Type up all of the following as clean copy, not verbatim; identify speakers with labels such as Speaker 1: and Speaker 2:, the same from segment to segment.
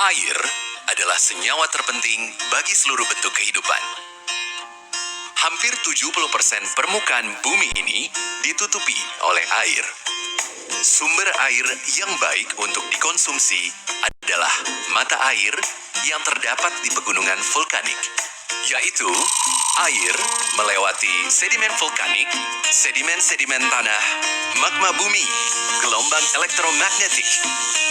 Speaker 1: Air adalah senyawa terpenting bagi seluruh bentuk kehidupan. Hampir 70% permukaan bumi ini ditutupi oleh air. Sumber air yang baik untuk dikonsumsi adalah mata air yang terdapat di pegunungan vulkanik, yaitu air melewati sedimen vulkanik, sedimen-sedimen tanah, magma bumi, gelombang elektromagnetik,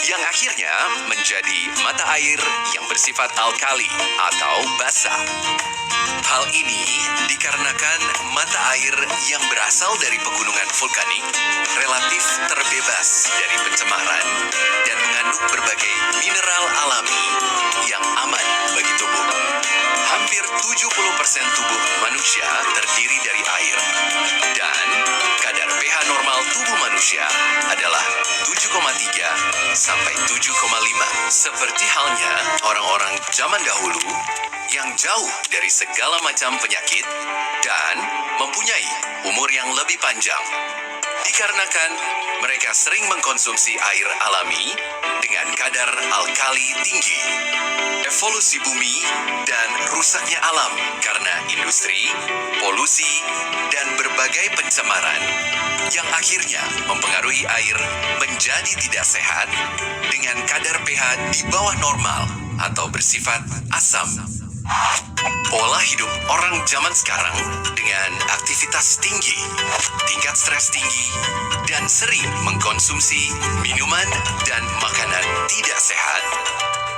Speaker 1: yang akhirnya menjadi mata air yang bersifat alkali atau basa. Hal ini dikarenakan mata air yang berasal dari pegunungan vulkanik relatif terbebas dari pencemaran dan mengandung berbagai mineral alami yang aman bagi tubuh. Hampir 70% tubuh manusia terdiri dari air, dan kadar pH normal tubuh manusia adalah 7,3 sampai 7,5. Seperti halnya orang-orang zaman dahulu yang jauh dari segala macam penyakit dan mempunyai umur yang lebih panjang, dikarenakan mereka sering mengkonsumsi air alami dengan kadar alkali tinggi. Evolusi bumi dan rusaknya alam karena industri, polusi, dan berbagai pencemaran yang akhirnya mempengaruhi air menjadi tidak sehat dengan kadar pH di bawah normal atau bersifat asam. Pola hidup orang zaman sekarang dengan aktivitas tinggi, tingkat stres tinggi, dan sering mengkonsumsi minuman dan makanan tidak sehat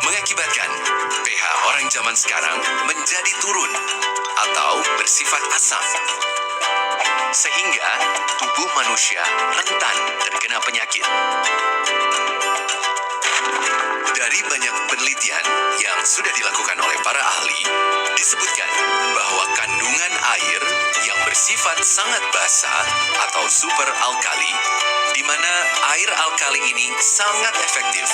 Speaker 1: mengakibatkan pH orang zaman sekarang menjadi turun atau bersifat asam, sehingga tubuh manusia rentan terkena penyakit. Dari banyak penelitian yang sudah dilakukan oleh para ahli, disebutkan bahwa kandungan air yang bersifat sangat basa atau super alkali, di mana air alkali ini sangat efektif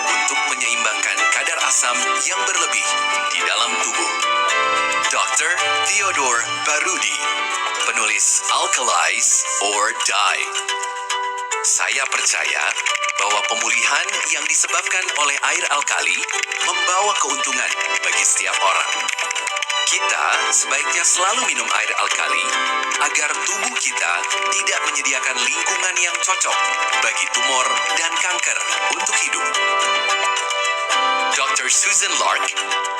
Speaker 1: untuk menyeimbangkan kadar asam yang berlebih di dalam tubuh. Dr. Theodore Barudi, penulis Alkalize or Die. Saya percaya bahwa pemulihan yang disebabkan oleh air alkali membawa keuntungan bagi setiap orang. Kita sebaiknya selalu minum air alkali agar tubuh kita tidak menyediakan lingkungan yang cocok bagi tumor dan kanker untuk hidup. Dr. Susan Lark,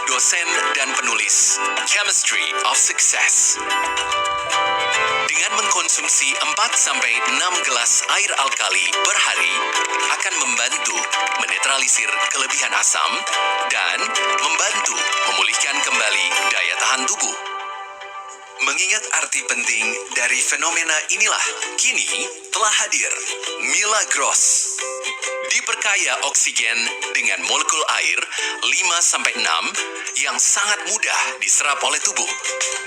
Speaker 1: dosen dan penulis Chemistry of Success. Dengan mengkonsumsi 4-6 gelas air alkali per hari akan membantu menetralisir kelebihan asam dan membantu memulihkan kembali daya tahan tubuh. Mengingat arti penting dari fenomena inilah, kini telah hadir Milagros. Diperkaya oksigen dengan molekul air 5-6 yang sangat mudah diserap oleh tubuh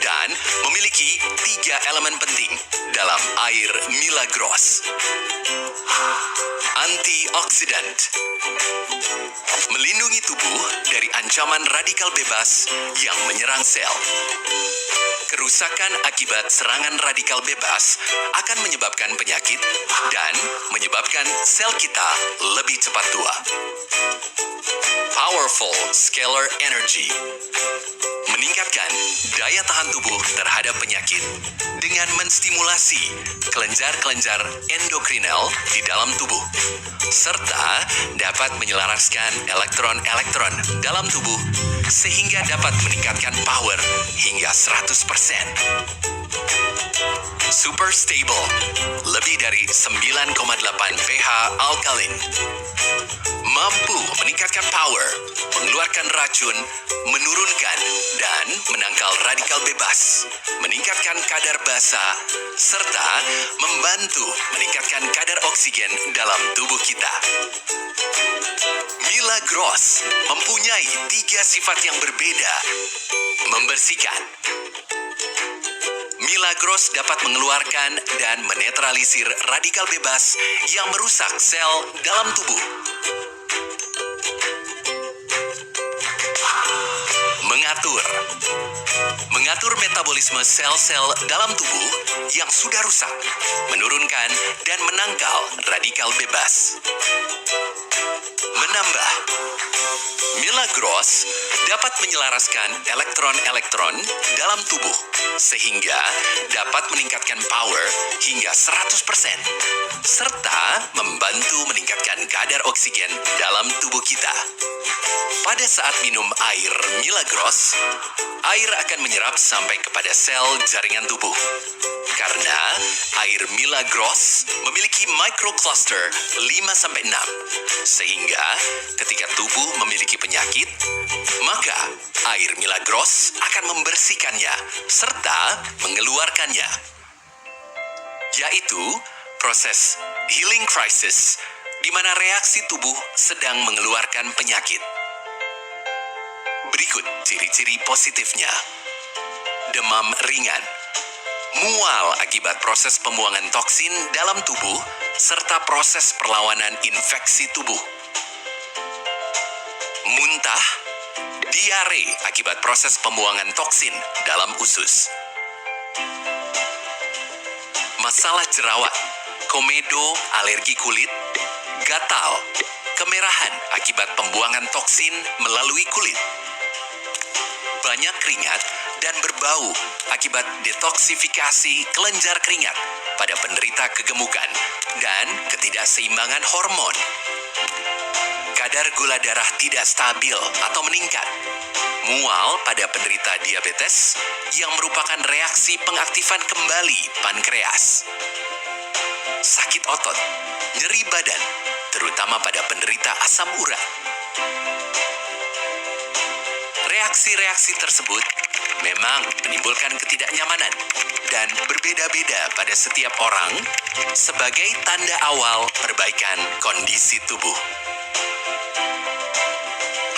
Speaker 1: dan memiliki 3 elemen penting dalam air Milagros. Antioksidan, melindungi tubuh dari ancaman radikal bebas yang menyerang sel. Kerusakan akibat serangan radikal bebas akan menyebabkan penyakit dan menyebabkan sel kita lebih cepat tua. Powerful Scalar Energy, meningkatkan daya tahan tubuh terhadap penyakit dengan menstimulasi kelenjar-kelenjar endokrinal di dalam tubuh, serta dapat menyelaraskan elektron-elektron dalam tubuh sehingga dapat meningkatkan power hingga 100%. Super Stable, lebih dari 9,8 pH alkalin, mampu meningkatkan power, mengeluarkan racun, menurunkan dan menangkal radikal bebas, meningkatkan kadar basa, serta membantu meningkatkan kadar oksigen dalam tubuh kita. Milagros mempunyai 3 sifat yang berbeda. Membersihkan. Milagros dapat mengeluarkan dan menetralisir radikal bebas yang merusak sel dalam tubuh. Mengatur metabolisme sel-sel dalam tubuh yang sudah rusak, menurunkan dan menangkal radikal bebas. Menambah. Milagros dapat menyelaraskan elektron-elektron dalam tubuh sehingga dapat meningkatkan power hingga 100% serta membantu meningkatkan kadar oksigen dalam tubuh kita. Pada saat minum air Milagros, air akan menyerap sampai kepada sel jaringan tubuh. Karena air Milagros memiliki microcluster 5-6, sehingga ketika tubuh memiliki penyakit, maka air Milagros akan membersihkannya serta mengeluarkannya. Yaitu proses healing crisis, di mana reaksi tubuh sedang mengeluarkan penyakit. Berikut ciri-ciri positifnya. Demam ringan, mual akibat proses pembuangan toksin dalam tubuh, serta proses perlawanan infeksi tubuh. Muntah, diare akibat proses pembuangan toksin dalam usus. Masalah jerawat, komedo, alergi kulit, gatal, kemerahan akibat pembuangan toksin melalui kulit. Banyak keringat dan berbau akibat detoksifikasi kelenjar keringat pada penderita kegemukan dan ketidakseimbangan hormon. Kadar gula darah tidak stabil atau meningkat. Mual pada penderita diabetes yang merupakan reaksi pengaktifan kembali pankreas. Sakit otot, nyeri badan, terutama pada penderita asam urat. Reaksi-reaksi tersebut memang menimbulkan ketidaknyamanan dan berbeda-beda pada setiap orang sebagai tanda awal perbaikan kondisi tubuh.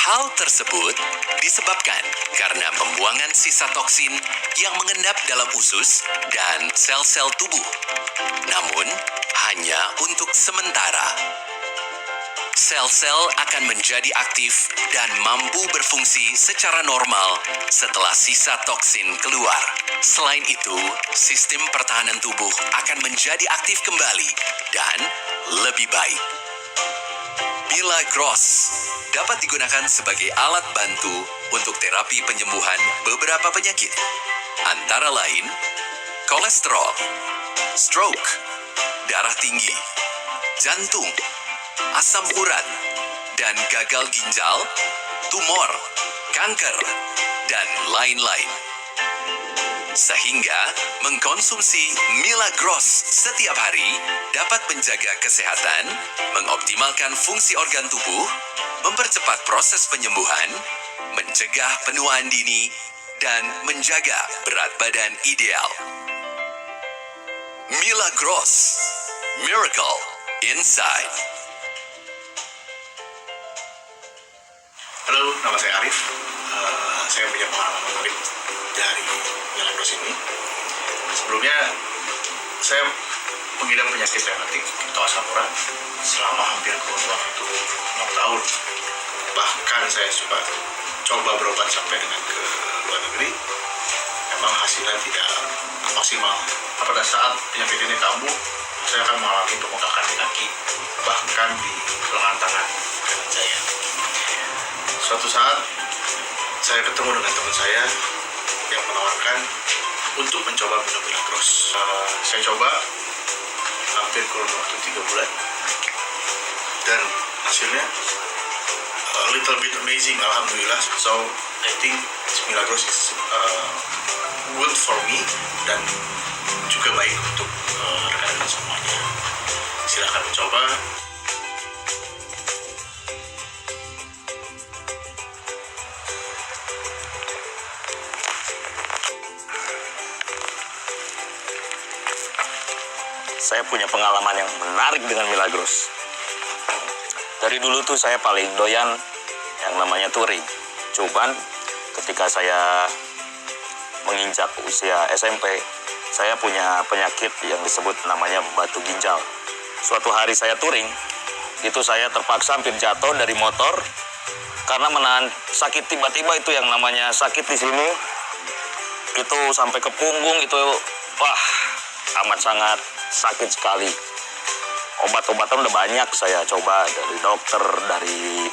Speaker 1: Hal tersebut disebabkan karena pembuangan sisa toksin yang mengendap dalam usus dan sel-sel tubuh, namun hanya untuk sementara. Sel-sel akan menjadi aktif dan mampu berfungsi secara normal setelah sisa toksin keluar. Selain itu, sistem pertahanan tubuh akan menjadi aktif kembali dan lebih baik. Milagros dapat digunakan sebagai alat bantu untuk terapi penyembuhan beberapa penyakit, antara lain kolesterol, stroke, darah tinggi, jantung, asam urat, dan gagal ginjal, tumor, kanker, dan lain-lain. Sehingga mengkonsumsi Milagros setiap hari dapat menjaga kesehatan, mengoptimalkan fungsi organ tubuh, mempercepat proses penyembuhan, mencegah penuaan dini, dan menjaga berat badan ideal. Milagros, Miracle Inside.
Speaker 2: Halo, nama saya Arif. Saya punya pengalaman menarik dari Milagros ini. Sebelumnya, saya mengidap penyakit rematik atau asam urat selama hampir kurun waktu 6 tahun. Bahkan saya coba berobat sampai dengan ke luar negeri. Memang hasilnya tidak maksimal. Pada saat penyakit ini kambuh, saya akan mengalami pembengkakan di kaki, bahkan di lengan tangan kanan saya. Suatu saat, saya ketemu dengan teman saya yang menawarkan untuk mencoba minum Milagros. Saya coba hampir kurun waktu 3 bulan. Dan hasilnya a little bit amazing, alhamdulillah. So, I think Milagros is good for me dan juga baik untuk rekan-rekan semuanya. Silahkan mencoba.
Speaker 3: Saya punya pengalaman yang menarik dengan Milagros. Dari dulu tuh saya paling doyan yang namanya touring. Cuman ketika saya menginjak usia SMP, saya punya penyakit yang disebut namanya batu ginjal. Suatu hari saya touring, itu saya terpaksa hampir jatuh dari motor karena menahan sakit tiba-tiba itu yang namanya sakit di sini. Itu sampai ke punggung itu, wah, amat sangat sakit sekali. Obat-obatan udah banyak saya coba dari dokter, dari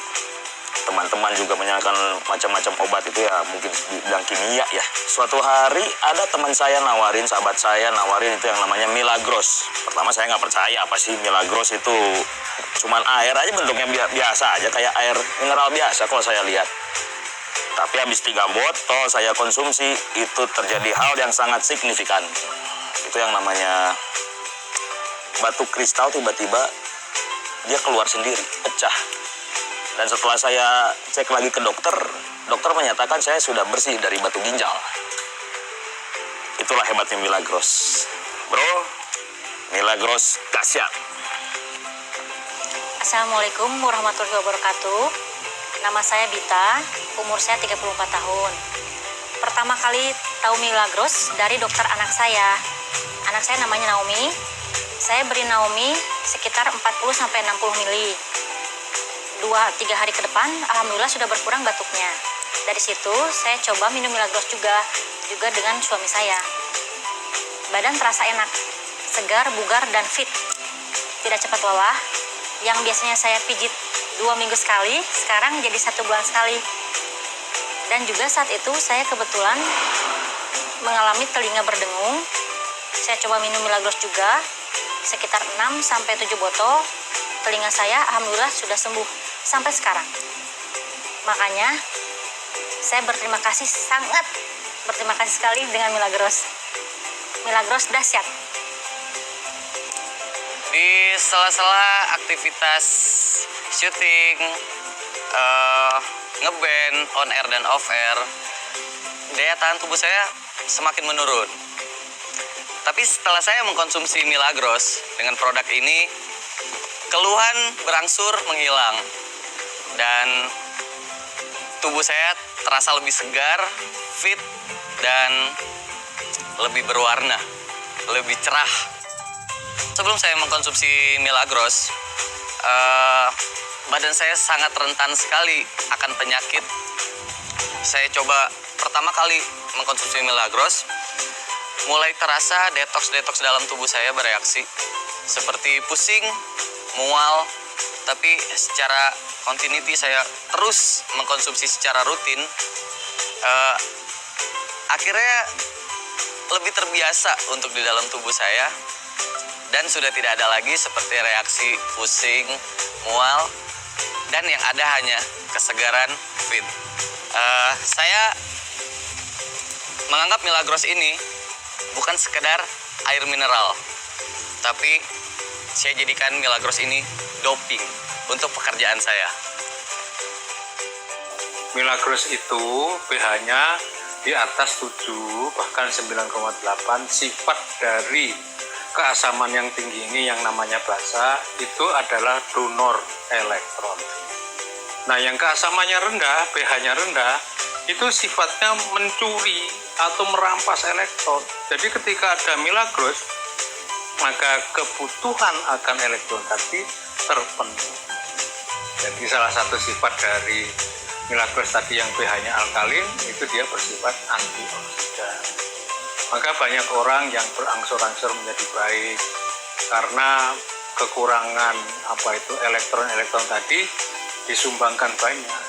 Speaker 3: teman-teman juga menyalahkan macam-macam obat itu ya mungkin dibilang kimia ya. Suatu hari ada teman saya nawarin, sahabat saya nawarin itu yang namanya Milagros. Pertama saya nggak percaya, apa sih Milagros itu, cuman air aja bentuknya biasa aja kayak air mineral biasa kalau saya lihat. Tapi habis 3 botol saya konsumsi, itu terjadi hal yang sangat signifikan. Itu yang namanya batu kristal tiba-tiba dia keluar sendiri, pecah. Dan setelah saya cek lagi ke dokter, dokter menyatakan saya sudah bersih dari batu ginjal. Itulah hebatnya Milagros. Bro, Milagros dahsyat.
Speaker 4: Assalamualaikum warahmatullahi wabarakatuh. Nama saya Bita, umur saya 34 tahun. Pertama kali tahu Milagros dari dokter anak saya. Anak saya namanya Naomi. Saya beri Naomi sekitar 40-60 mili. 2-3 hari ke depan, alhamdulillah sudah berkurang batuknya. Dari situ, saya coba minum Milagros juga dengan suami saya. Badan terasa enak, segar, bugar, dan fit. Tidak cepat lelah. Yang biasanya saya pijit 2 minggu sekali, sekarang jadi 1 bulan sekali. Dan juga saat itu saya kebetulan mengalami telinga berdengung. Saya coba minum Milagros juga, sekitar 6-7 botol. Telinga saya alhamdulillah sudah sembuh sampai sekarang. Makanya saya berterima kasih, sangat berterima kasih sekali dengan Milagros. Milagros dahsyat.
Speaker 5: Di sela-sela aktivitas syuting, ngeband, on air dan off air, daya tahan tubuh saya semakin menurun. Tapi setelah saya mengkonsumsi Milagros dengan produk ini, keluhan berangsur menghilang dan tubuh saya terasa lebih segar, fit, dan lebih berwarna, lebih cerah. Sebelum saya mengkonsumsi Milagros, badan saya sangat rentan sekali akan penyakit. Saya coba pertama kali mengkonsumsi Milagros, mulai terasa detoks dalam tubuh saya bereaksi, seperti pusing, mual, tapi secara continuity saya terus mengkonsumsi secara rutin, akhirnya lebih terbiasa untuk di dalam tubuh saya dan sudah tidak ada lagi seperti reaksi pusing, mual, dan yang ada hanya kesegaran, fit. Saya menganggap Milagros ini bukan sekedar air mineral, tapi saya jadikan Milagros ini doping untuk pekerjaan saya.
Speaker 6: Milagros itu pH-nya di atas 7 bahkan 9,8. Sifat dari keasaman yang tinggi ini yang namanya basa itu adalah donor elektron. Nah, yang keasamannya rendah, pH-nya rendah, itu sifatnya mencuri atau merampas elektron. Jadi ketika ada Milagros, maka kebutuhan akan elektron tadi terpenuhi. Jadi salah satu sifat dari Milagros tadi yang pH-nya alkalin, itu dia bersifat antioksidan. Maka banyak orang yang berangsur-angsur menjadi baik karena kekurangan elektron-elektron tadi disumbangkan banyak.